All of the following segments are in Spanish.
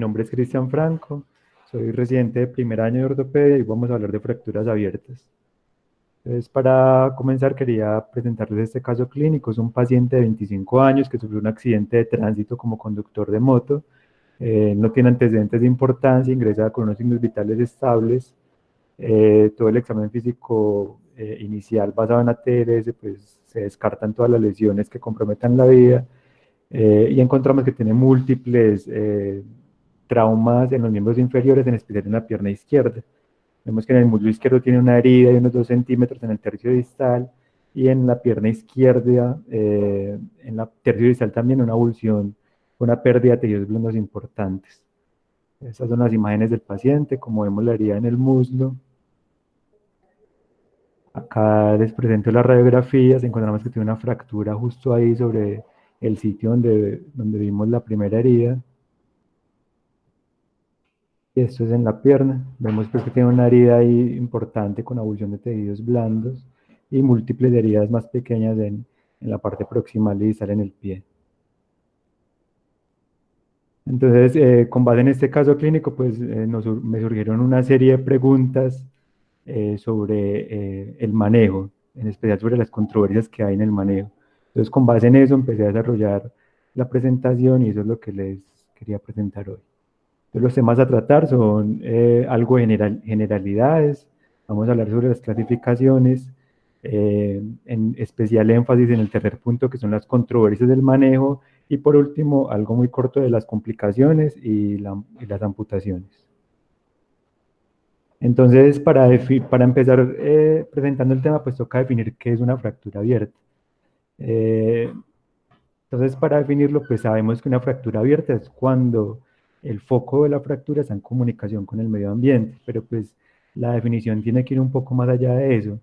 nombre es Cristian Franco, soy residente de primer año de ortopedia y vamos a hablar de fracturas abiertas. Entonces, para comenzar, quería presentarles este caso clínico. Es un paciente de 25 años que sufrió un accidente de tránsito como conductor de moto. No tiene antecedentes de importancia, ingresa con unos signos vitales estables. Todo el examen físico inicial basado en ATLS, pues se descartan todas las lesiones que comprometan la vida. Y encontramos que tiene múltiples traumas en los miembros inferiores, en especial en la pierna izquierda. Vemos que en el muslo izquierdo tiene una herida de unos 2 centímetros en el tercio distal, y en la pierna izquierda, en la tercio distal también una avulsión, una pérdida de tejidos blandos importantes. Estas son las imágenes del paciente, como vemos la herida en el muslo. Acá les presento las radiografías, encontramos que tiene una fractura justo ahí sobre el sitio donde vimos la primera herida. Y esto es en la pierna. Vemos pues que tiene una herida ahí importante con avulsión de tejidos blandos y múltiples heridas más pequeñas en la parte proximal y distal en el pie. Entonces, con base en este caso clínico, pues me surgieron una serie de preguntas sobre el manejo, en especial sobre las controversias que hay en el manejo. Entonces, con base en eso, empecé a desarrollar la presentación y eso es lo que les quería presentar hoy. Entonces, los temas a tratar son algo generalidades, vamos a hablar sobre las clasificaciones, en especial énfasis en el tercer punto, que son las controversias del manejo, y por último, algo muy corto de las complicaciones y las amputaciones. Entonces, para empezar presentando el tema, pues toca definir qué es una fractura abierta. Eh, entonces, para definirlo, pues sabemos que una fractura abierta es cuando el foco de la fractura está en comunicación con el medio ambiente, pero pues la definición tiene que ir un poco más allá de eso,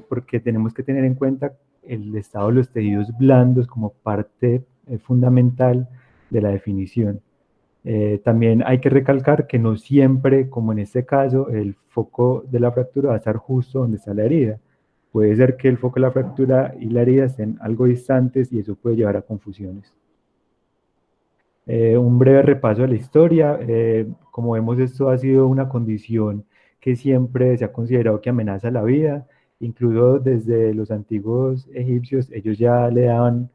porque tenemos que tener en cuenta el estado de los tejidos blandos como parte fundamental de la definición. También hay que recalcar que no siempre, como en este caso, el foco de la fractura va a estar justo donde está la herida. Puede ser que el foco de la fractura y la herida estén algo distantes y eso puede llevar a confusiones. Un breve repaso de la historia. Como vemos, esto ha sido una condición que siempre se ha considerado que amenaza la vida. Incluso desde los antiguos egipcios, ellos ya le daban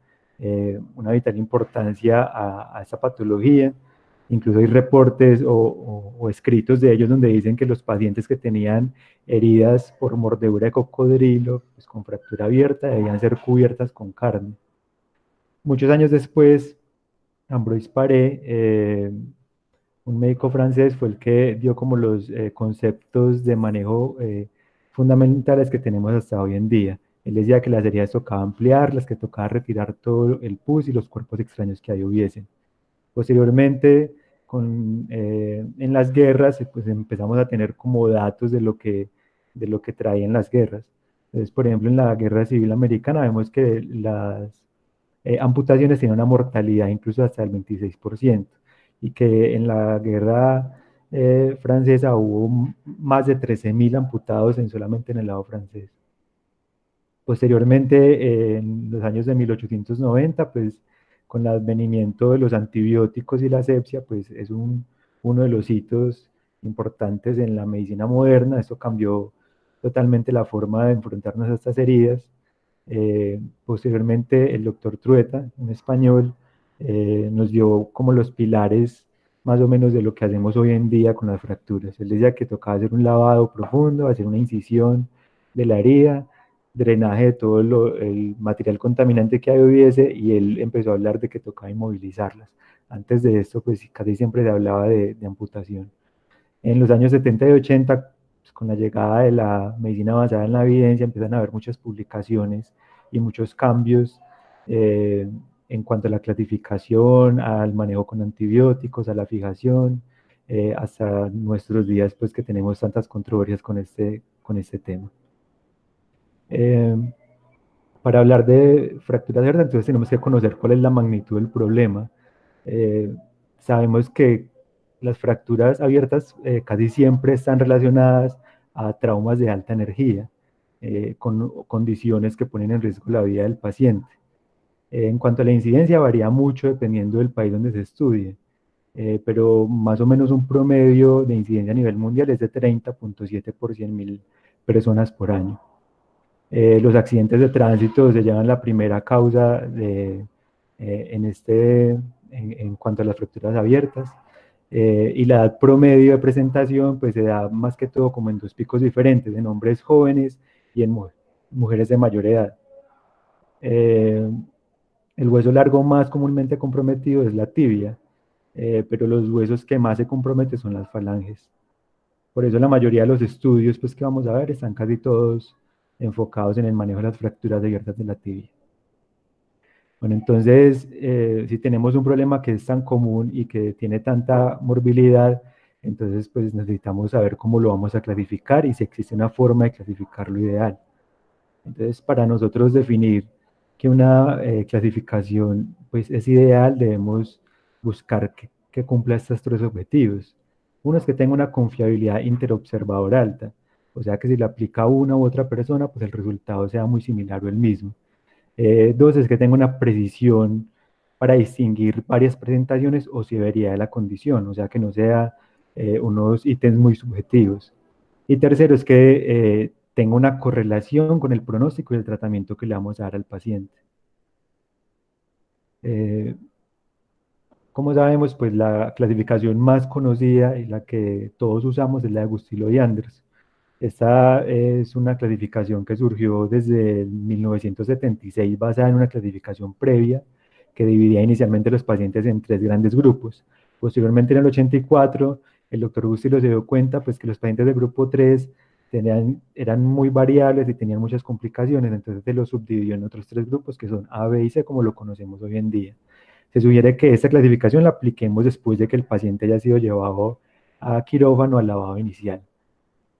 una vital importancia a esta patología. Incluso hay reportes o escritos de ellos donde dicen que los pacientes que tenían heridas por mordedura de cocodrilo, pues con fractura abierta, debían ser cubiertas con carne. Muchos años después, Ambroise Paré, un médico francés, fue el que dio como los conceptos de manejo fundamentales que tenemos hasta hoy en día. Él decía que las heridas tocaba ampliarlas, que tocaba retirar todo el pus y los cuerpos extraños que ahí hubiesen. Posteriormente, en las guerras, pues empezamos a tener como datos de lo que traían las guerras. Entonces, por ejemplo, en la Guerra Civil Americana vemos que las amputaciones tienen una mortalidad incluso hasta el 26%, y que en la guerra francesa hubo más de 13.000 amputados solamente en el lado francés. Posteriormente, en los años de 1890, pues con el advenimiento de los antibióticos y la asepsia, pues es uno de los hitos importantes en la medicina moderna. Esto cambió totalmente la forma de enfrentarnos a estas heridas. Posteriormente, el doctor Trueta, un español, nos dio como los pilares más o menos de lo que hacemos hoy en día con las fracturas. Él decía que tocaba hacer un lavado profundo, hacer una incisión de la herida, drenaje de todo el material contaminante que hubiese, y él empezó a hablar de que tocaba inmovilizarlas. Antes de esto, pues casi siempre se hablaba de amputación. En los años 70 y 80, pues, con la llegada de la medicina basada en la evidencia, empiezan a haber muchas publicaciones y muchos cambios en cuanto a la clasificación, al manejo con antibióticos, a la fijación, hasta nuestros días, pues que tenemos tantas controversias con este tema. Eh, para hablar de fracturas abiertas, entonces tenemos que conocer cuál es la magnitud del problema. Eh, Sabemos que las fracturas abiertas casi siempre están relacionadas a traumas de alta energía, con condiciones que ponen en riesgo la vida del paciente. En cuanto a la incidencia, varía mucho dependiendo del país donde se estudie. pero más o menos un promedio de incidencia a nivel mundial es de 30,7 por 100.000 personas por año. Los accidentes de tránsito se llevan la primera causa en cuanto a las fracturas abiertas. Y la edad promedio de presentación pues se da más que todo como en dos picos diferentes, en hombres jóvenes y en mujeres de mayor edad. Eh, el hueso largo más comúnmente comprometido es la tibia, pero los huesos que más se comprometen son las falanges. Por eso la mayoría de los estudios pues, que vamos a ver están casi todos enfocados en el manejo de las fracturas abiertas de la tibia. Bueno, entonces, si tenemos un problema que es tan común y que tiene tanta morbilidad, entonces pues necesitamos saber cómo lo vamos a clasificar y si existe una forma de clasificarlo ideal. Entonces, para nosotros definir que una clasificación pues, es ideal, debemos buscar que cumpla estos tres objetivos. Uno es que tenga una confiabilidad interobservador alta, o sea que si le aplica a una u otra persona, pues el resultado sea muy similar o el mismo. Dos es que tenga una precisión para distinguir varias presentaciones o severidad de la condición, o sea que no sea unos ítems muy subjetivos. Y tercero es que tenga una correlación con el pronóstico y el tratamiento que le vamos a dar al paciente. Eh, Como sabemos, pues la clasificación más conocida y la que todos usamos es la de Gustilo y Anders. Esta es una clasificación que surgió desde el 1976 basada en una clasificación previa que dividía inicialmente los pacientes en tres grandes grupos. Posteriormente, en el 84, el doctor Gustilo se dio cuenta pues, que los pacientes del grupo 3 eran muy variables y tenían muchas complicaciones, entonces se los subdividió en otros tres grupos que son A, B y C, como lo conocemos hoy en día. Se sugiere que esta clasificación la apliquemos después de que el paciente haya sido llevado a quirófano al lavado inicial.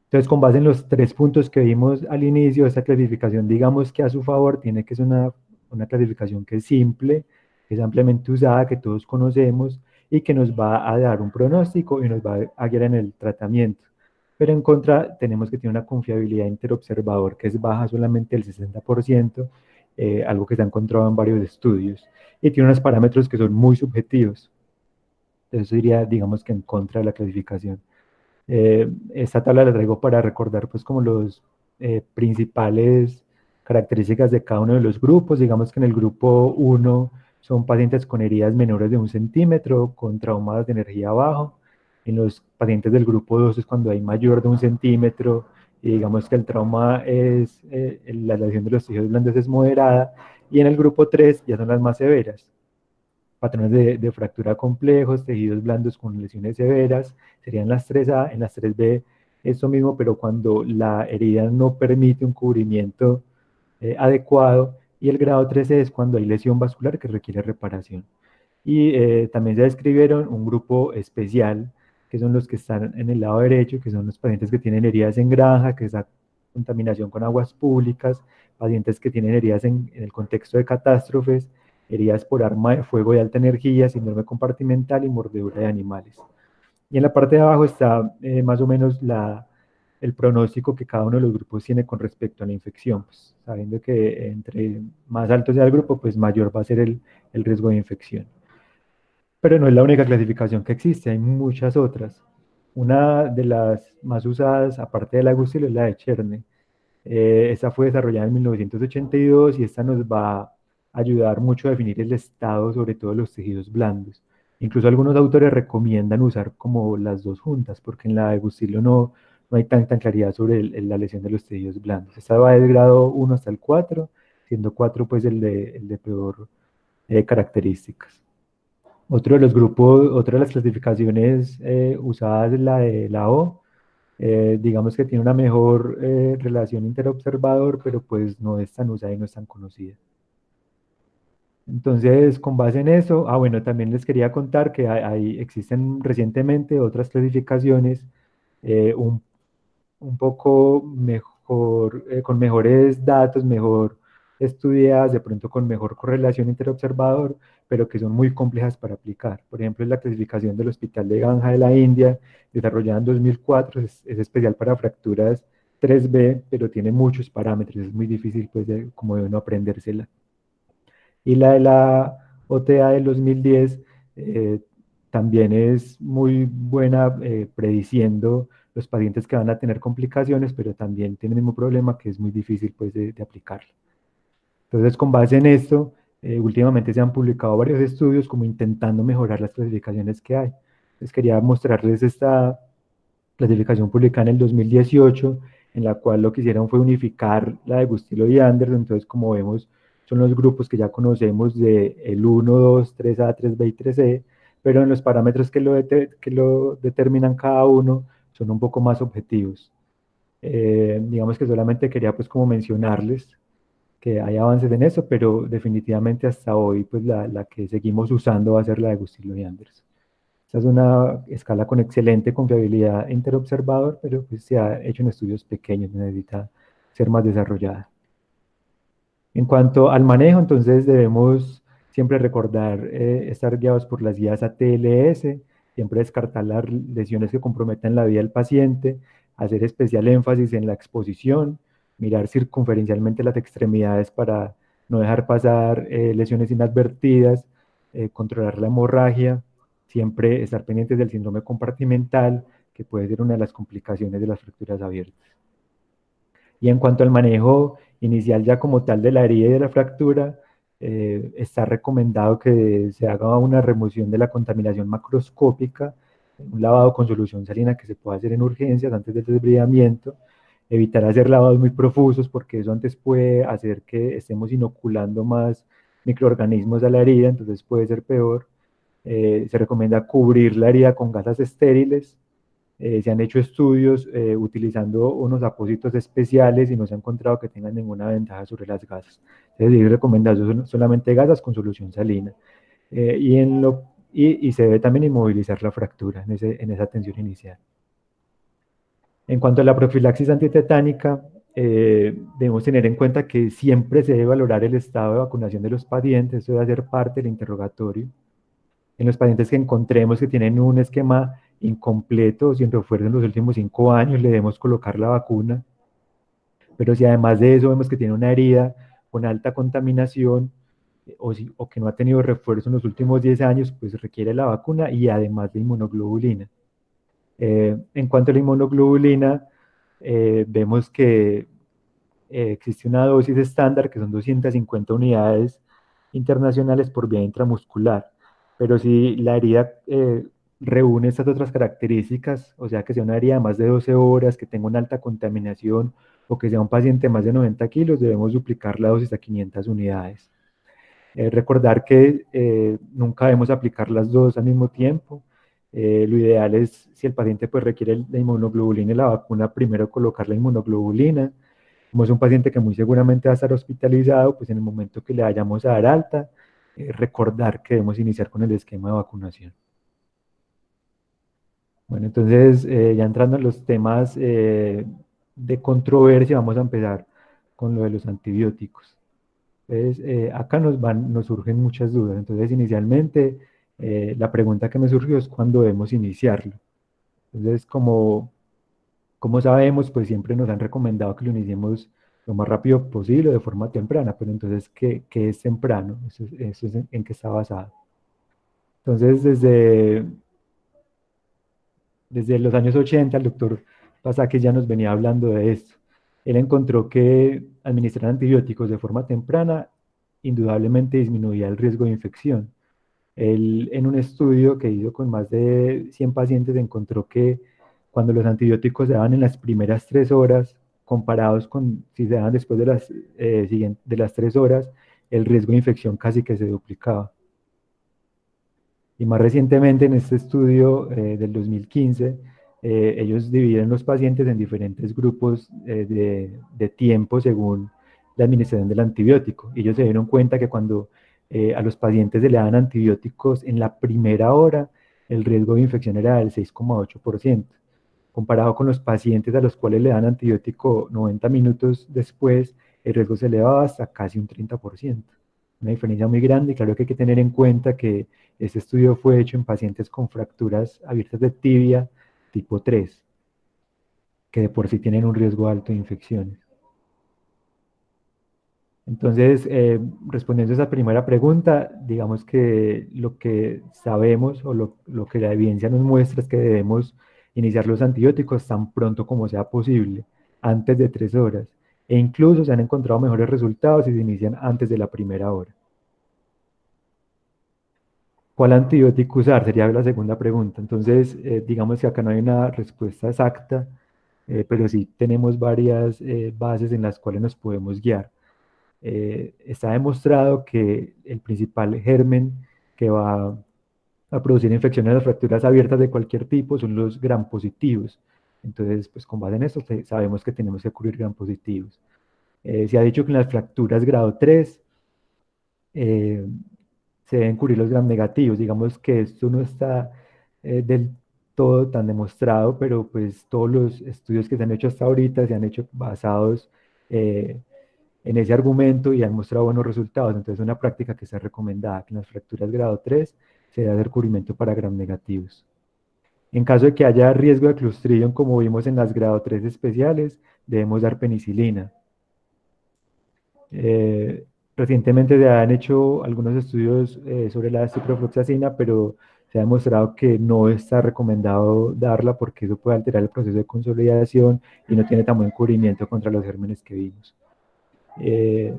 Entonces, con base en los tres puntos que vimos al inicio, esta clasificación, digamos que a su favor, tiene que ser una clasificación que es simple, que es ampliamente usada, que todos conocemos y que nos va a dar un pronóstico y nos va a guiar en el tratamiento. Pero en contra, tenemos que tener una confiabilidad interobservador que es baja solamente del 60%, algo que se ha encontrado en varios estudios, y tiene unos parámetros que son muy subjetivos. Eso iría, digamos que en contra de la clasificación. Esta tabla la traigo para recordar pues como los principales características de cada uno de los grupos. Digamos que en el grupo 1 son pacientes con heridas menores de 1 centímetro, con traumas de energía bajo. En los pacientes del grupo 2 es cuando hay mayor de 1 centímetro y digamos que el trauma es, la lesión de los tejidos blandos es moderada. Y en el grupo 3 ya son las más severas, patrones de fractura complejos, tejidos blandos con lesiones severas, serían las 3A, en las 3B esto mismo, pero cuando la herida no permite un cubrimiento adecuado, y el grado 3E es cuando hay lesión vascular que requiere reparación. Y también se describieron un grupo especial, que son los que están en el lado derecho, que son los pacientes que tienen heridas en granja, que es la contaminación con aguas públicas, pacientes que tienen heridas en el contexto de catástrofes, heridas por arma de fuego de alta energía, síndrome compartimental y mordedura de animales. Y en la parte de abajo está más o menos el pronóstico que cada uno de los grupos tiene con respecto a la infección, pues, sabiendo que entre más alto sea el grupo, pues mayor va a ser el riesgo de infección. Pero no es la única clasificación que existe, hay muchas otras. Una de las más usadas, aparte de la Gustilo, es la de Cherne. Esta fue desarrollada en 1982 y esta nos va a ayudar mucho a definir el estado, sobre todo de los tejidos blandos. Incluso algunos autores recomiendan usar como las dos juntas, porque en la de Gustilo no hay tanta claridad sobre la lesión de los tejidos blandos. Esta va del grado 1 hasta el 4, siendo 4 pues el de peor características. Otro de los grupos, otra de las clasificaciones usadas es la de la O. Digamos que tiene una mejor relación interobservador, pero pues no es tan usada y no es tan conocida. Entonces, con base en eso, bueno, también les quería contar que existen recientemente otras clasificaciones un poco mejor, con mejores datos, mejor estudiadas, de pronto con mejor correlación interobservador, pero que son muy complejas para aplicar. Por ejemplo, es la clasificación del Hospital de Ganja de la India, desarrollada en 2004, es especial para fracturas 3B, pero tiene muchos parámetros, es muy difícil pues como de uno aprendérsela. Y la de la OTA del 2010 también es muy buena prediciendo los pacientes que van a tener complicaciones, pero también tiene el mismo problema que es muy difícil pues, de aplicarla. Entonces, con base en esto, últimamente se han publicado varios estudios como intentando mejorar las clasificaciones que hay. Entonces, quería mostrarles esta clasificación publicada en el 2018, en la cual lo que hicieron fue unificar la de Bustillo y Anderson. Entonces, como vemos, son los grupos que ya conocemos de el 1, 2, 3A, 3B y 3C, pero en los parámetros que lo determinan cada uno son un poco más objetivos. Digamos que solamente quería pues como mencionarles que hay avances en eso, pero definitivamente hasta hoy pues la que seguimos usando va a ser la de Bustillo y Anderson. Esta es una escala con excelente confiabilidad interobservador, pero pues se ha hecho en estudios pequeños, necesita ser más desarrollada. En cuanto al manejo, entonces debemos siempre recordar estar guiados por las guías ATLS, siempre descartar las lesiones que comprometan la vida del paciente, hacer especial énfasis en la exposición, mirar circunferencialmente las extremidades para no dejar pasar lesiones inadvertidas, controlar la hemorragia, siempre estar pendientes del síndrome compartimental, que puede ser una de las complicaciones de las fracturas abiertas. Y en cuanto al manejo inicial ya como tal de la herida y de la fractura, está recomendado que se haga una remoción de la contaminación macroscópica, un lavado con solución salina que se puede hacer en urgencias antes del desbridamiento, evitar hacer lavados muy profusos porque eso antes puede hacer que estemos inoculando más microorganismos a la herida, entonces puede ser peor. Se recomienda cubrir la herida con gasas estériles. Se han hecho estudios utilizando unos apósitos especiales y no se ha encontrado que tengan ninguna ventaja sobre las gasas. Es decir, recomendado solamente gasas con solución salina. Y se debe también inmovilizar la fractura en esa atención inicial. En cuanto a la profilaxis antitetánica, debemos tener en cuenta que siempre se debe valorar el estado de vacunación de los pacientes, eso debe ser parte del interrogatorio. En los pacientes que encontremos que tienen un esquema incompleto o sin refuerzo en los últimos 5 años, le debemos colocar la vacuna. Pero si además de eso vemos que tiene una herida con alta contaminación o que no ha tenido refuerzo en los últimos 10 años, pues requiere la vacuna y además de inmunoglobulina. En cuanto a la inmunoglobulina, vemos que existe una dosis estándar que son 250 unidades internacionales por vía intramuscular. Pero si la herida reúne estas otras características, o sea que sea una herida de más de 12 horas, que tenga una alta contaminación o que sea un paciente de más de 90 kilos, debemos duplicar la dosis a 500 unidades. Recordar que nunca debemos aplicar las dos al mismo tiempo. Lo ideal es, si el paciente pues, requiere la inmunoglobulina y la vacuna, primero colocar la inmunoglobulina. Como es un paciente que muy seguramente va a estar hospitalizado, pues en el momento que le vayamos a dar alta, recordar que debemos iniciar con el esquema de vacunación. Bueno, entonces ya entrando en los temas de controversia, vamos a empezar con lo de los antibióticos. Entonces, acá nos surgen muchas dudas. Entonces, inicialmente, la pregunta que me surgió es cuándo debemos iniciarlo. Entonces, como sabemos, pues siempre nos han recomendado que lo iniciemos lo más rápido posible, de forma temprana. Pero entonces, ¿qué es temprano? Eso es en qué está basado. Entonces, desde los años 80, el doctor Pasakis ya nos venía hablando de esto. Él encontró que administrar antibióticos de forma temprana indudablemente disminuía el riesgo de infección. Él, en un estudio que hizo con más de 100 pacientes, encontró que cuando los antibióticos se daban en las primeras 3 horas, comparados con si se daban después de las 3 horas, el riesgo de infección casi que se duplicaba. Y más recientemente, en este estudio del 2015, ellos dividen los pacientes en diferentes grupos de tiempo según la administración del antibiótico. Y ellos se dieron cuenta que cuando a los pacientes se le dan antibióticos en la primera hora, el riesgo de infección era del 6,8%. Comparado con los pacientes a los cuales le dan antibiótico 90 minutos después, el riesgo se elevaba hasta casi un 30%. Una diferencia muy grande, y claro que hay que tener en cuenta que este estudio fue hecho en pacientes con fracturas abiertas de tibia tipo 3, que de por sí tienen un riesgo alto de infecciones. Entonces, respondiendo a esa primera pregunta, digamos que lo que sabemos o lo que la evidencia nos muestra es que debemos iniciar los antibióticos tan pronto como sea posible, antes de 3 horas. E incluso se han encontrado mejores resultados si se inician antes de la primera hora. ¿Cuál antibiótico usar? Sería la segunda pregunta. Entonces, digamos que acá no hay una respuesta exacta, pero sí tenemos varias bases en las cuales nos podemos guiar. Está demostrado que el principal germen que va a producir infecciones en las fracturas abiertas de cualquier tipo son los gram positivos. Entonces, pues con base en esto sabemos que tenemos que cubrir gram positivos. Se ha dicho que en las fracturas grado 3 eh, se deben cubrir los gram negativos. Digamos que esto no está del todo tan demostrado, pero pues todos los estudios que se han hecho hasta ahorita se han hecho basados eh, en ese argumento y han mostrado buenos resultados. Entonces, es una práctica que está recomendada, que en las fracturas grado 3 se debe hacer cubrimiento para gram negativos. En caso de que haya riesgo de Clostridium, como vimos en las grado 3 especiales, debemos dar penicilina. Eh, Recientemente se han hecho algunos estudios sobre la ciprofloxacina, pero se ha demostrado que no está recomendado darla porque eso puede alterar el proceso de consolidación y no tiene tan buen cubrimiento contra los gérmenes que vimos. Eh,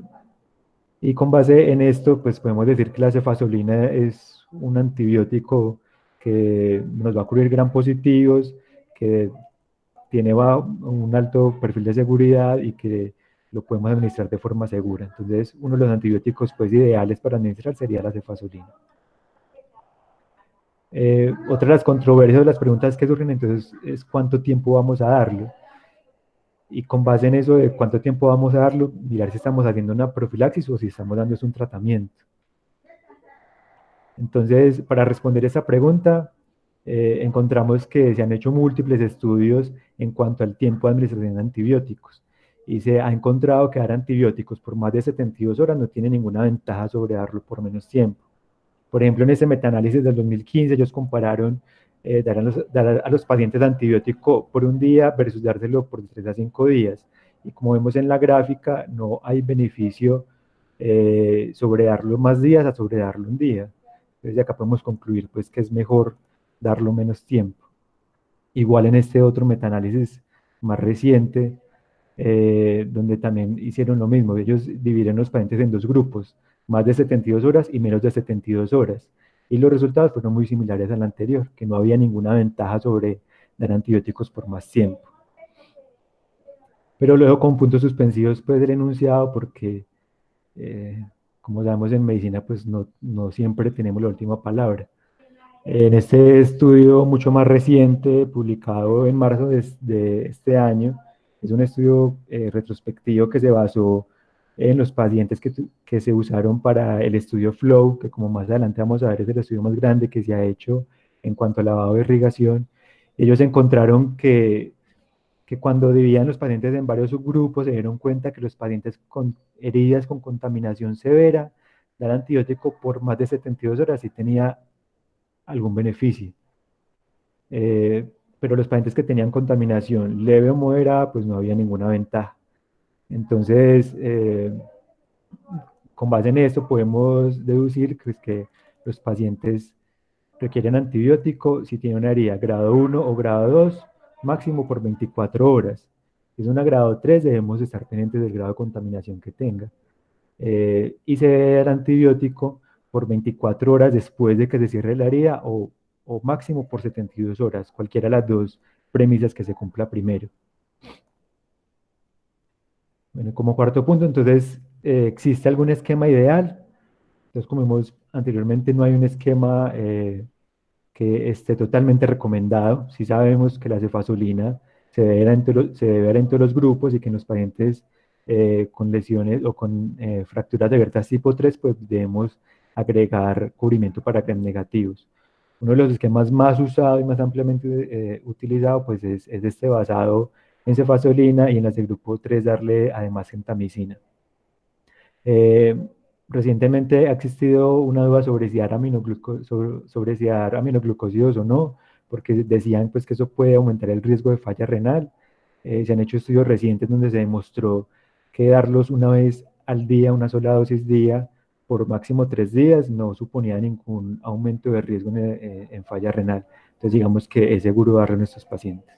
Y con base en esto, pues podemos decir que la cefazolina es un antibiótico que nos va a cubrir gram positivos, que tiene un alto perfil de seguridad y que lo podemos administrar de forma segura. Entonces, uno de los antibióticos pues, ideales para administrar sería la cefazolina. Otra de las controversias o las preguntas que surgen entonces es cuánto tiempo vamos a darlo. Y con base en eso de cuánto tiempo vamos a darlo, mirar si estamos haciendo una profilaxis o si estamos dando un tratamiento. Entonces, para responder esa pregunta, encontramos que se han hecho múltiples estudios en cuanto al tiempo de administración de antibióticos y se ha encontrado que dar antibióticos por más de 72 horas no tiene ninguna ventaja sobre darlo por menos tiempo. Por ejemplo, en ese metaanálisis del 2015, ellos compararon dar a los pacientes antibiótico por un día versus dárselo por 3 a 5 días. Y como vemos en la gráfica, no hay beneficio sobre darlo más días a sobre darlo un día. Entonces, de acá podemos concluir pues, que es mejor darlo menos tiempo. Igual en este otro metaanálisis más reciente, donde también hicieron lo mismo. Ellos dividieron los pacientes en dos grupos, más de 72 horas y menos de 72 horas. Y los resultados fueron muy similares al anterior, que no había ninguna ventaja sobre dar antibióticos por más tiempo. Pero luego con puntos suspensivos puede ser enunciado porque, como sabemos en medicina, pues no siempre tenemos la última palabra. En este estudio mucho más reciente, publicado en marzo de este año, es un estudio retrospectivo que se basó en los pacientes que se usaron para el estudio FLOW, que como más adelante vamos a ver es el estudio más grande que se ha hecho en cuanto al lavado de irrigación. Ellos encontraron que cuando dividían los pacientes en varios subgrupos, se dieron cuenta que los pacientes con heridas con contaminación severa, dar antibiótico por más de 72 horas sí tenía algún beneficio. Pero los pacientes que tenían contaminación leve o moderada, pues no había ninguna ventaja. Entonces, con base en esto podemos deducir que los pacientes requieren antibiótico si tienen una herida grado 1 o grado 2, máximo por 24 horas. Si es una grado 3, debemos estar pendientes del grado de contaminación que tenga. Y se debe dar antibiótico por 24 horas después de que se cierre la herida o máximo por 72 horas, cualquiera de las dos premisas que se cumpla primero. Bueno, como cuarto punto, entonces, ¿existe algún esquema ideal? Entonces, como vimos anteriormente, no hay un esquema que esté totalmente recomendado. Sí sabemos que la cefazolina se debe dar en todos los grupos y que en los pacientes con lesiones o con fracturas de Bertas tipo 3, pues debemos agregar cubrimiento para gram negativos. Uno de los esquemas más usados y más ampliamente utilizado pues es este basado en cefazolina y en las de grupo 3 darle además gentamicina. Eh, Recientemente ha existido una duda sobre si dar aminoglucósidos o no, porque decían pues, que eso puede aumentar el riesgo de falla renal. Se han hecho estudios recientes donde se demostró que darlos una vez al día, una sola dosis día, por máximo 3 días, no suponía ningún aumento de riesgo en falla renal. Entonces, digamos que es seguro darle a nuestros pacientes.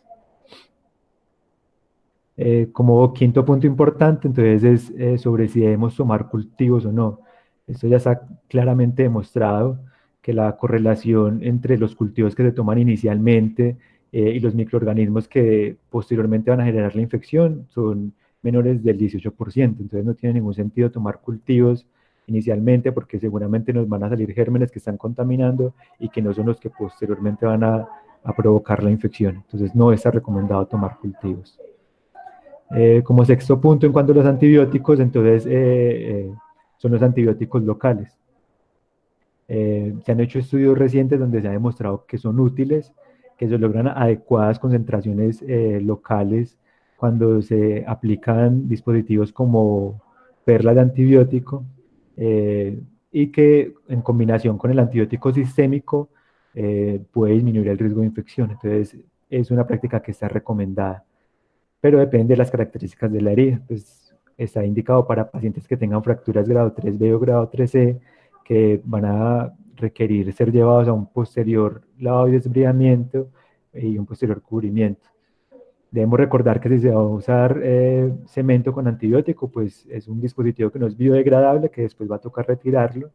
Como quinto punto importante, entonces es sobre si debemos tomar cultivos o no. Esto ya está claramente demostrado que la correlación entre los cultivos que se toman inicialmente y los microorganismos que posteriormente van a generar la infección son menores del 18%. Entonces no tiene ningún sentido tomar cultivos inicialmente porque seguramente nos van a salir gérmenes que están contaminando y que no son los que posteriormente van a provocar la infección. Entonces no está recomendado tomar cultivos. Como sexto punto, en cuanto a los antibióticos, entonces son los antibióticos locales. Se han hecho estudios recientes donde se ha demostrado que son útiles, que se logran adecuadas concentraciones locales cuando se aplican dispositivos como perlas de antibiótico y que en combinación con el antibiótico sistémico puede disminuir el riesgo de infección. Entonces, es una práctica que está recomendada, pero depende de las características de la herida. Pues está indicado para pacientes que tengan fracturas grado 3B o grado 3C, que van a requerir ser llevados a un posterior lavado y desbridamiento y un posterior cubrimiento. Debemos recordar que si se va a usar cemento con antibiótico, pues es un dispositivo que no es biodegradable, que después va a tocar retirarlo.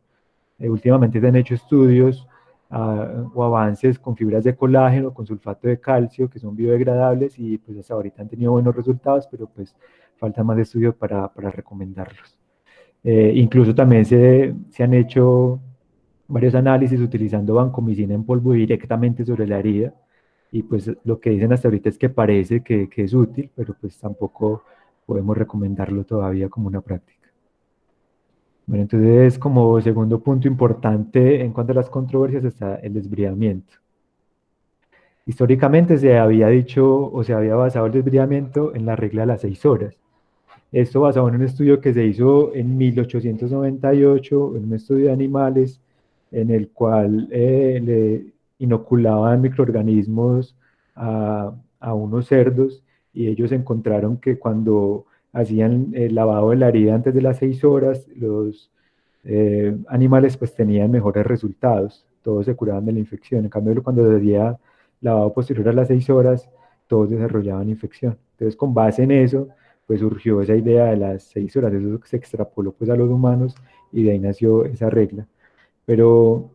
Últimamente se han hecho estudios o avances con fibras de colágeno, con sulfato de calcio, que son biodegradables y pues hasta ahorita han tenido buenos resultados, pero pues falta más estudios para recomendarlos. Incluso también se han hecho varios análisis utilizando vancomicina en polvo directamente sobre la herida y pues lo que dicen hasta ahorita es que parece que es útil, pero pues tampoco podemos recomendarlo todavía como una práctica. Bueno, entonces como segundo punto importante en cuanto a las controversias está el desbridamiento. Históricamente se había dicho o se había basado el desbridamiento en la regla de las 6 horas. Esto basado en un estudio que se hizo en 1898, en un estudio de animales, en el cual le inoculaban microorganismos a unos cerdos y ellos encontraron que cuando hacían el lavado de la herida antes de las 6 horas, los animales pues tenían mejores resultados, todos se curaban de la infección. En cambio, cuando se hacía lavado posterior a las 6 horas, todos desarrollaban infección. Entonces, con base en eso, pues surgió esa idea de las 6 horas, eso se extrapoló pues a los humanos y de ahí nació esa regla. Pero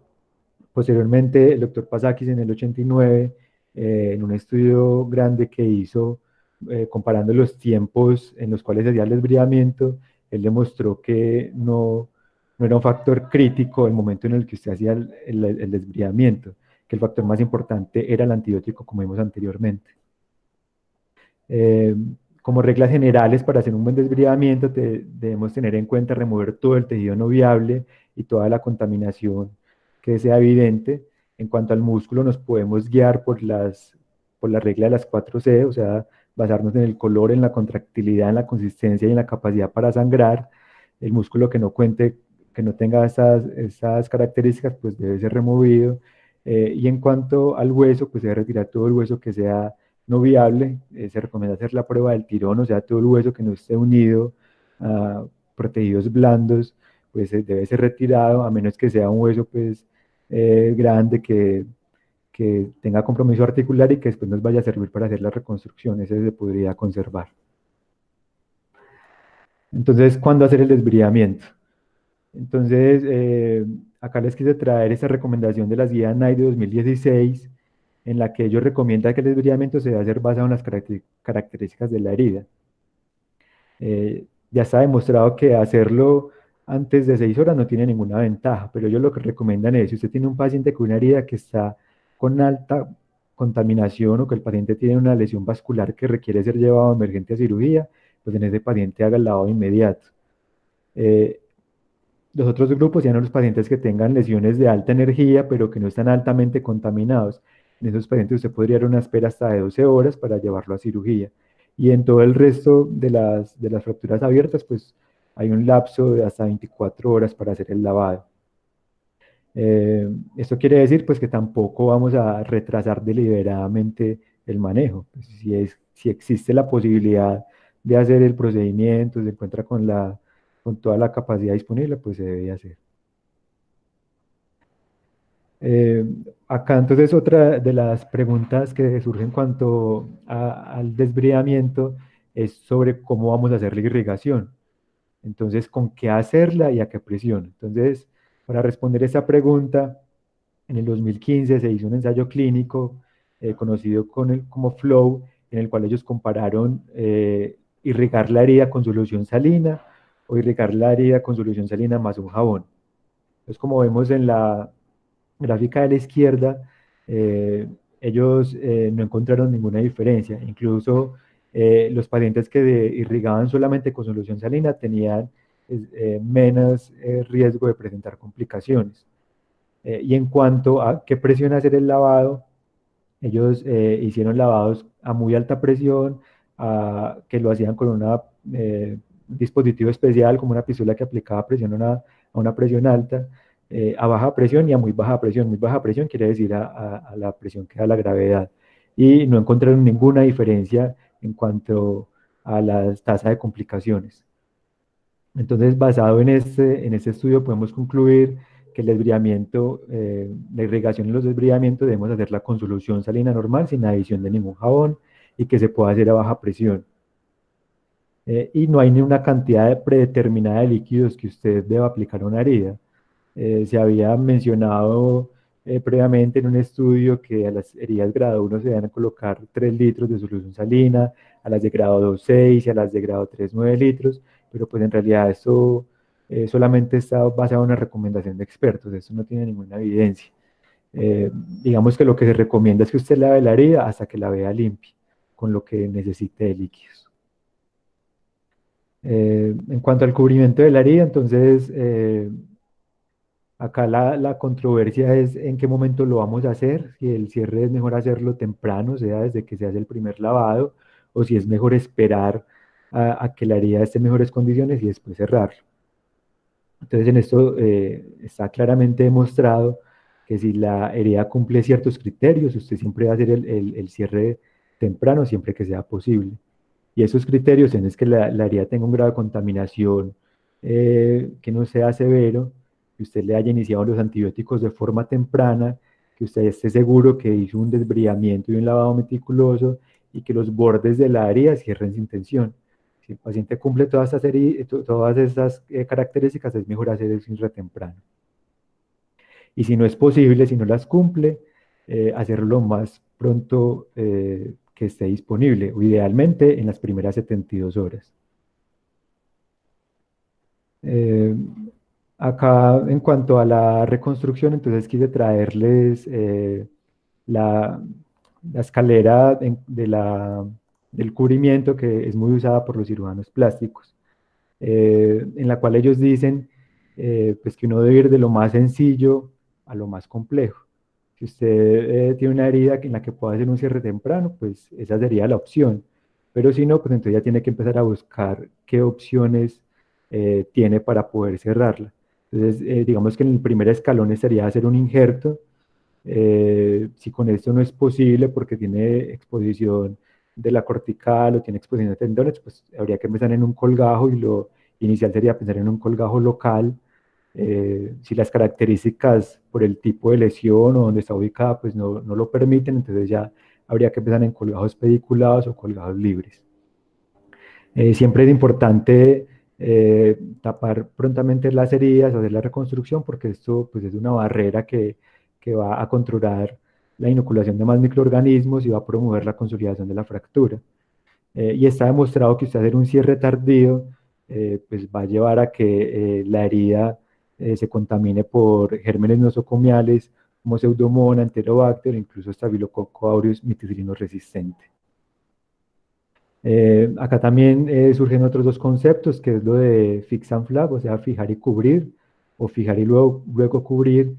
posteriormente el doctor Pasakis en el 89, en un estudio grande que hizo comparando los tiempos en los cuales se hacía el desbridamiento, él demostró que no era un factor crítico el momento en el que usted hacía el desbridamiento, que el factor más importante era el antibiótico, como vimos anteriormente. Eh, Como reglas generales, para hacer un buen desbridamiento debemos tener en cuenta remover todo el tejido no viable y toda la contaminación que sea evidente. En cuanto al músculo, nos podemos guiar por la regla de las 4C, o sea, basarnos en el color, en la contractilidad, en la consistencia y en la capacidad para sangrar. El músculo que no cuente, que no tenga esas características, pues debe ser removido. Y en cuanto al hueso, pues se debe retirar todo el hueso que sea no viable. Se recomienda hacer la prueba del tirón, o sea, todo el hueso que no esté unido a protegidos blandos, pues debe ser retirado, a menos que sea un hueso pues grande que tenga compromiso articular y que después nos vaya a servir para hacer la reconstrucción, ese se podría conservar. Entonces, ¿cuándo hacer el desbridamiento? Entonces, acá les quise traer esa recomendación de la guía NICE de 2016, en la que ellos recomiendan que el desbridamiento se debe hacer basado en las características de la herida. Ya está demostrado que hacerlo antes de 6 horas no tiene ninguna ventaja, pero ellos lo que recomiendan es, si usted tiene un paciente con una herida que está con alta contaminación o que el paciente tiene una lesión vascular que requiere ser llevado a emergente a cirugía, pues en ese paciente haga el lavado inmediato. Eh, los otros grupos sean los pacientes que tengan lesiones de alta energía, pero que no están altamente contaminados. En esos pacientes usted podría dar una espera hasta de 12 horas para llevarlo a cirugía. Y en todo el resto de las fracturas abiertas, pues hay un lapso de hasta 24 horas para hacer el lavado. Esto quiere decir pues que tampoco vamos a retrasar deliberadamente el manejo. Pues, si existe la posibilidad de hacer el procedimiento, se encuentra con con toda la capacidad disponible, pues se debe hacer. Eh, Acá entonces otra de las preguntas que surgen en cuanto al desbridamiento es sobre cómo vamos a hacer la irrigación. Entonces, ¿con qué hacerla y a qué presión? Entonces, para responder esa pregunta, en el 2015 se hizo un ensayo clínico conocido como FLOW, en el cual ellos compararon irrigar la herida con solución salina o irrigar la herida con solución salina más un jabón. Entonces, como vemos en la gráfica de la izquierda, eh, ellos no encontraron ninguna diferencia. Incluso los pacientes que irrigaban solamente con solución salina tenían menos riesgo de presentar complicaciones. Y en cuanto a qué presión hacer el lavado, ellos hicieron lavados a muy alta presión, que lo hacían con un dispositivo especial, como una pistola que aplicaba presión a una presión alta, a baja presión y a muy baja presión. Muy baja presión quiere decir a la presión que da la gravedad. Y no encontraron ninguna diferencia en cuanto a la tasa de complicaciones. Entonces, basado en este estudio, podemos concluir que el desbridamiento, la irrigación en los desbridamientos debemos hacerla con solución salina normal, sin adición de ningún jabón, y que se pueda hacer a baja presión. Y no hay ni una cantidad predeterminada de líquidos que usted deba aplicar a una herida. Se había mencionado previamente en un estudio que a las heridas grado 1 se deben colocar 3 litros de solución salina, a las de grado 2 6 y a las de grado 3 9 litros, pero pues en realidad esto solamente está basado en una recomendación de expertos, esto no tiene ninguna evidencia. Digamos que lo que se recomienda es que usted lave la herida hasta que la vea limpia, con lo que necesite de líquidos. En cuanto al cubrimiento de la herida, entonces acá la controversia es en qué momento lo vamos a hacer, si el cierre es mejor hacerlo temprano, o sea, desde que se hace el primer lavado, o si es mejor esperar a que la herida esté en mejores condiciones y después cerrarlo. Entonces en esto está claramente demostrado que si la herida cumple ciertos criterios, usted siempre va a hacer el cierre temprano siempre que sea posible. Y esos criterios es que la herida tenga un grado de contaminación que no sea severo, que usted le haya iniciado los antibióticos de forma temprana, que usted esté seguro que hizo un desbridamiento y un lavado meticuloso y que los bordes de la herida cierren sin tensión. Si el paciente cumple todas estas características, es mejor hacer el cierre temprano. Y si no es posible, si no las cumple, hacerlo lo más pronto que esté disponible, o idealmente en las primeras 72 horas. Eh, Acá, en cuanto a la reconstrucción, entonces quise traerles la, la escalera del cubrimiento que es muy usada por los cirujanos plásticos, en la cual ellos dicen pues que uno debe ir de lo más sencillo a lo más complejo. Si usted tiene una herida en la que pueda hacer un cierre temprano, pues esa sería la opción. Pero si no, pues entonces ya tiene que empezar a buscar qué opciones tiene para poder cerrarla. Entonces, digamos que en el primer escalón estaría hacer un injerto. Si con esto no es posible porque tiene exposición de la cortical o tiene exposición de tendones, pues habría que empezar en un colgajo y lo inicial sería pensar en un colgajo local. Si las características por el tipo de lesión o donde está ubicada pues no lo permiten, entonces ya habría que empezar en colgajos pediculados o colgajos libres. Siempre es importante tapar prontamente las heridas, hacer la reconstrucción, porque esto pues, es una barrera que va a controlar la inoculación de más microorganismos y va a promover la consolidación de la fractura. Y está demostrado que usted hacer un cierre tardío pues va a llevar a que la herida se contamine por gérmenes nosocomiales como Pseudomonas, Enterobacter, incluso Staphylococcus aureus meticilino resistente. Acá también surgen otros dos conceptos, que es lo de fix and flap, o sea, fijar y cubrir, o fijar y luego cubrir,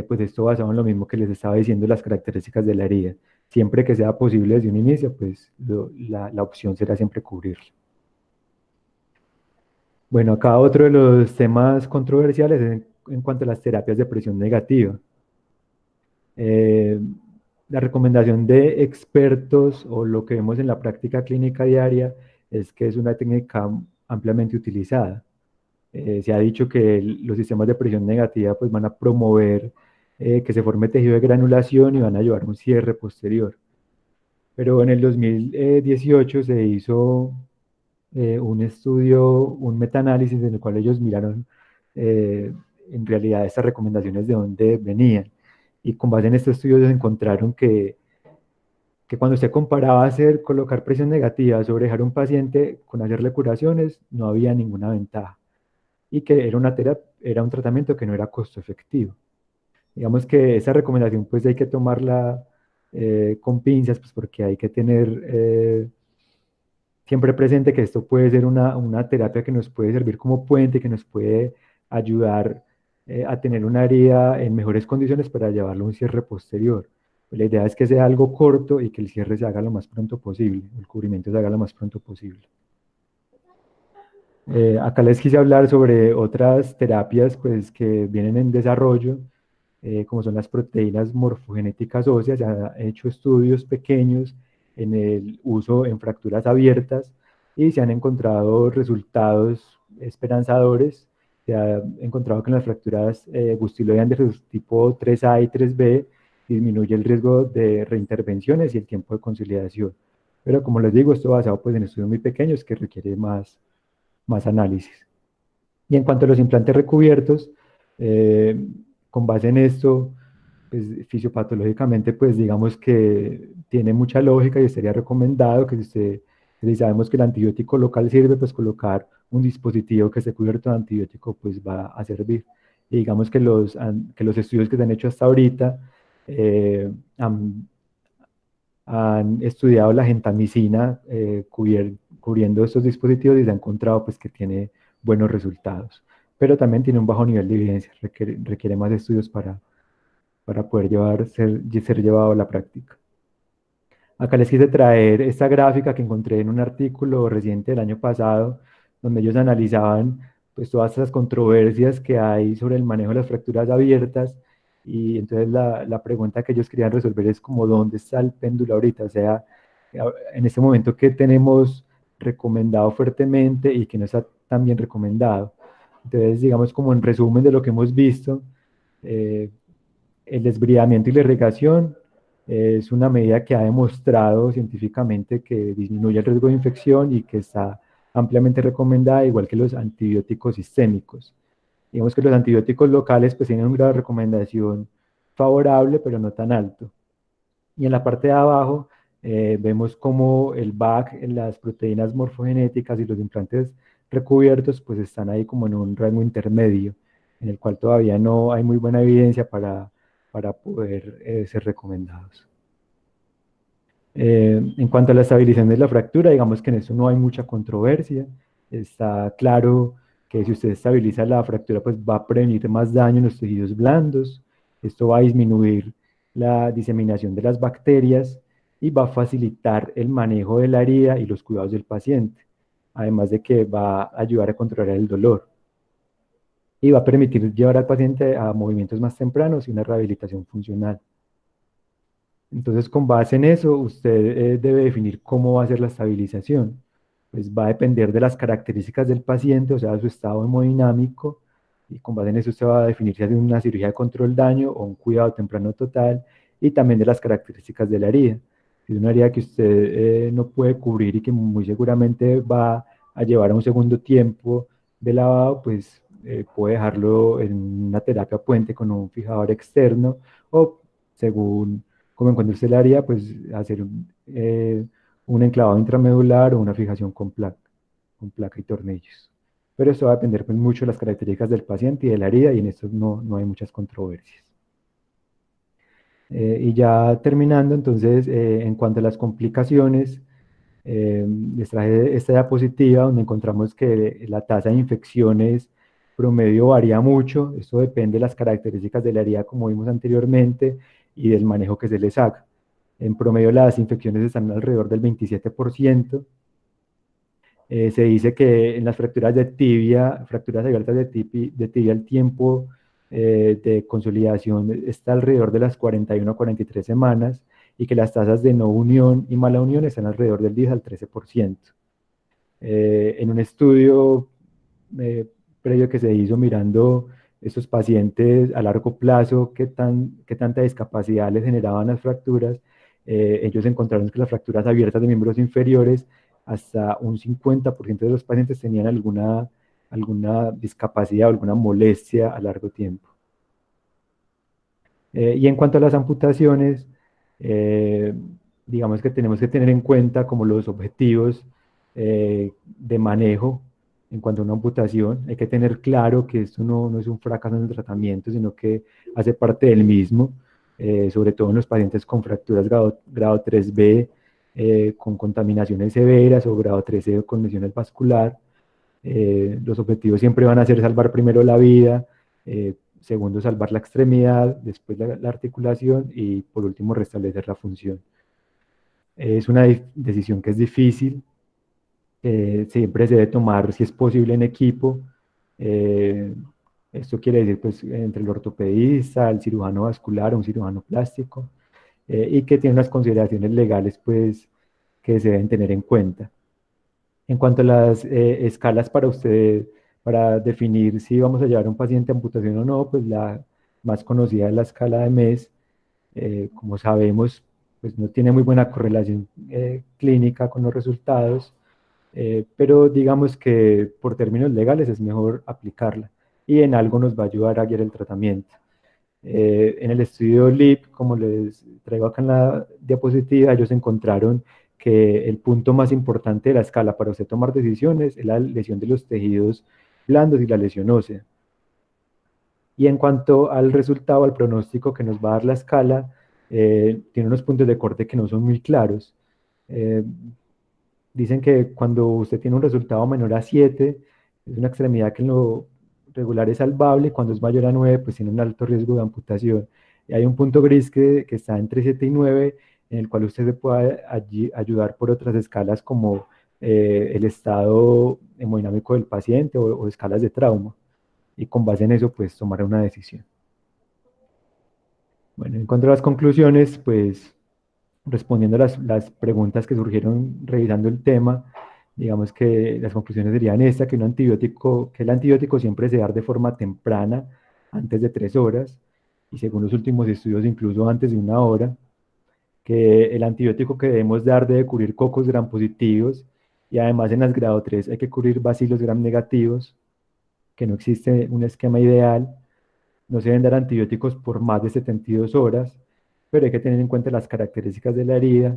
pues esto basado en lo mismo que les estaba diciendo, las características de la herida. Siempre que sea posible desde un inicio, pues la opción será siempre cubrirlo. Bueno, acá otro de los temas controversiales es en cuanto a las terapias de presión negativa. Eh, la recomendación de expertos o lo que vemos en la práctica clínica diaria es que es una técnica ampliamente utilizada. Se ha dicho que los sistemas de presión negativa pues, van a promover que se forme tejido de granulación y van a llevar a un cierre posterior. Pero en el 2018 se hizo un estudio, un metaanálisis en el cual ellos miraron en realidad estas recomendaciones de dónde venían. Y con base en este estudio ellos encontraron que cuando se comparaba hacer, colocar presión negativa sobre dejar un paciente con hacerle curaciones, no había ninguna ventaja. Y que era una terapia, era un tratamiento que no era costo efectivo. Digamos que esa recomendación pues hay que tomarla con pinzas, pues porque hay que tener siempre presente que esto puede ser una terapia que nos puede servir como puente, que nos puede ayudar a tener una herida en mejores condiciones para llevarlo a un cierre posterior. La idea es que sea algo corto y que el cierre se haga lo más pronto posible, el cubrimiento se haga lo más pronto posible. Acá les quise hablar sobre otras terapias pues, que vienen en desarrollo, como son las proteínas morfogenéticas óseas. Se han hecho estudios pequeños en el uso en fracturas abiertas y se han encontrado resultados esperanzadores. Se ha encontrado que en las fracturas gustiloide tipo 3A y 3B disminuye el riesgo de reintervenciones y el tiempo de conciliación. Pero como les digo, esto basado pues, en estudios muy pequeños que requiere más análisis. Y en cuanto a los implantes recubiertos, eh, con base en esto, pues, fisiopatológicamente, pues digamos que tiene mucha lógica y estaría recomendado que si sabemos que el antibiótico local sirve, pues colocar un dispositivo que esté cubierto de antibiótico, pues va a servir. Y digamos que los estudios que se han hecho hasta ahorita han, han estudiado la gentamicina cubriendo estos dispositivos y se ha encontrado pues, que tiene buenos resultados. Pero también tiene un bajo nivel de evidencia, requiere más estudios para poder ser llevado a la práctica. Acá les quise traer esta gráfica que encontré en un artículo reciente del año pasado, donde ellos analizaban pues, todas esas controversias que hay sobre el manejo de las fracturas abiertas. Y entonces la pregunta que ellos querían resolver es como dónde está el péndulo ahorita, o sea, en este momento qué tenemos recomendado fuertemente y que no está tan bien recomendado. Entonces, digamos como en resumen de lo que hemos visto, eh, el desbridamiento y la irrigación es una medida que ha demostrado científicamente que disminuye el riesgo de infección y que está ampliamente recomendada, igual que los antibióticos sistémicos. Digamos que los antibióticos locales pues tienen un grado de recomendación favorable, pero no tan alto. Y en la parte de abajo vemos como el BAC, las proteínas morfogenéticas y los implantes recubiertos pues están ahí como en un rango intermedio, en el cual todavía no hay muy buena evidencia para poder ser recomendados. En cuanto a la estabilización de la fractura, digamos que en eso no hay mucha controversia. Está claro que si usted estabiliza la fractura, pues va a prevenir más daño en los tejidos blandos. Esto va a disminuir la diseminación de las bacterias y va a facilitar el manejo de la herida y los cuidados del paciente, además de que va a ayudar a controlar el dolor y va a permitir llevar al paciente a movimientos más tempranos y una rehabilitación funcional. Entonces, con base en eso, usted debe definir cómo va a ser la estabilización. Pues va a depender de las características del paciente, o sea, su estado hemodinámico, y con base en eso usted va a definir si hace una cirugía de control daño o un cuidado temprano total, y también de las características de la herida. Si es una herida que usted no puede cubrir y que muy seguramente va a llevar a un segundo tiempo de lavado, pues puede dejarlo en una terapia puente con un fijador externo, o según como encuentre usted la haría, pues hacer un enclavado intramedular o una fijación con placa y tornillos. Pero esto va a depender pues, mucho de las características del paciente y de la herida, y en esto no hay muchas controversias. Y ya terminando, entonces, en cuanto a las complicaciones, les traje esta diapositiva donde encontramos que la tasa de infecciones promedio varía mucho. Esto depende de las características de la herida, como vimos anteriormente, y del manejo que se les haga. En promedio, las infecciones están alrededor del 27%. Se dice que en las fracturas de tibia, fracturas abiertas de tibia, el tiempo de consolidación está alrededor de las 41 a 43 semanas y que las tasas de no unión y mala unión están alrededor del 10 al 13%. En un estudio previo que se hizo mirando estos pacientes a largo plazo, qué tanta discapacidad les generaban las fracturas. Ellos encontraron que las fracturas abiertas de miembros inferiores, hasta un 50% de los pacientes tenían alguna discapacidad o alguna molestia a largo tiempo. Y en cuanto a las amputaciones, eh, digamos que tenemos que tener en cuenta como los objetivos de manejo en cuanto a una amputación. Hay que tener claro que esto no es un fracaso en el tratamiento, sino que hace parte del mismo, sobre todo en los pacientes con fracturas grado 3B, con contaminaciones severas o grado 3C con lesiones vascular. Los objetivos siempre van a ser salvar primero la vida, segundo salvar la extremidad, después la articulación y por último restablecer la función. Es una decisión que es difícil, siempre se debe tomar si es posible en equipo. eh, Esto quiere decir pues entre el ortopedista, el cirujano vascular o un cirujano plástico, y que tiene unas consideraciones legales pues que se deben tener en cuenta. En cuanto a las escalas para usted, para definir si vamos a llevar a un paciente a amputación o no, pues la más conocida es la escala de MES. Como sabemos, pues no tiene muy buena correlación clínica con los resultados, pero digamos que por términos legales es mejor aplicarla y en algo nos va a ayudar a guiar el tratamiento. En el estudio LEAP, como les traigo acá en la diapositiva, ellos encontraron que el punto más importante de la escala para usted tomar decisiones es la lesión de los tejidos blandos y la lesión ósea. Y en cuanto al resultado, al pronóstico que nos va a dar la escala, tiene unos puntos de corte que no son muy claros. Eh, Dicen que cuando usted tiene un resultado menor a 7, es una extremidad que en lo regular es salvable, cuando es mayor a 9, pues tiene un alto riesgo de amputación. Y hay un punto gris que está entre 7 y 9, en el cual usted se puede ayudar por otras escalas como el estado hemodinámico del paciente o escalas de trauma. Y con base en eso, pues tomar una decisión. Bueno, en cuanto a las conclusiones, pues respondiendo a las preguntas que surgieron revisando el tema, digamos que las conclusiones serían esta, que el antibiótico siempre se da de forma temprana, antes de 3 horas, y según los últimos estudios incluso antes de 1 hora, que el antibiótico que debemos dar debe cubrir cocos gram positivos, y además en las grado 3 hay que cubrir bacilos gram negativos, que no existe un esquema ideal. No se deben dar antibióticos por más de 72 horas, pero hay que tener en cuenta las características de la herida.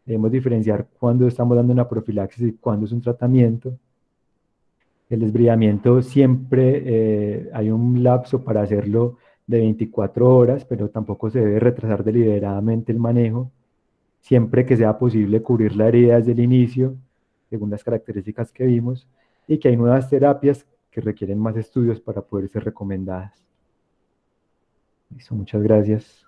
Debemos diferenciar cuándo estamos dando una profilaxis y cuándo es un tratamiento. El desbridamiento siempre hay un lapso para hacerlo de 24 horas, pero tampoco se debe retrasar deliberadamente el manejo. Siempre que sea posible cubrir la herida desde el inicio, según las características que vimos, y que hay nuevas terapias que requieren más estudios para poder ser recomendadas. Listo, muchas gracias.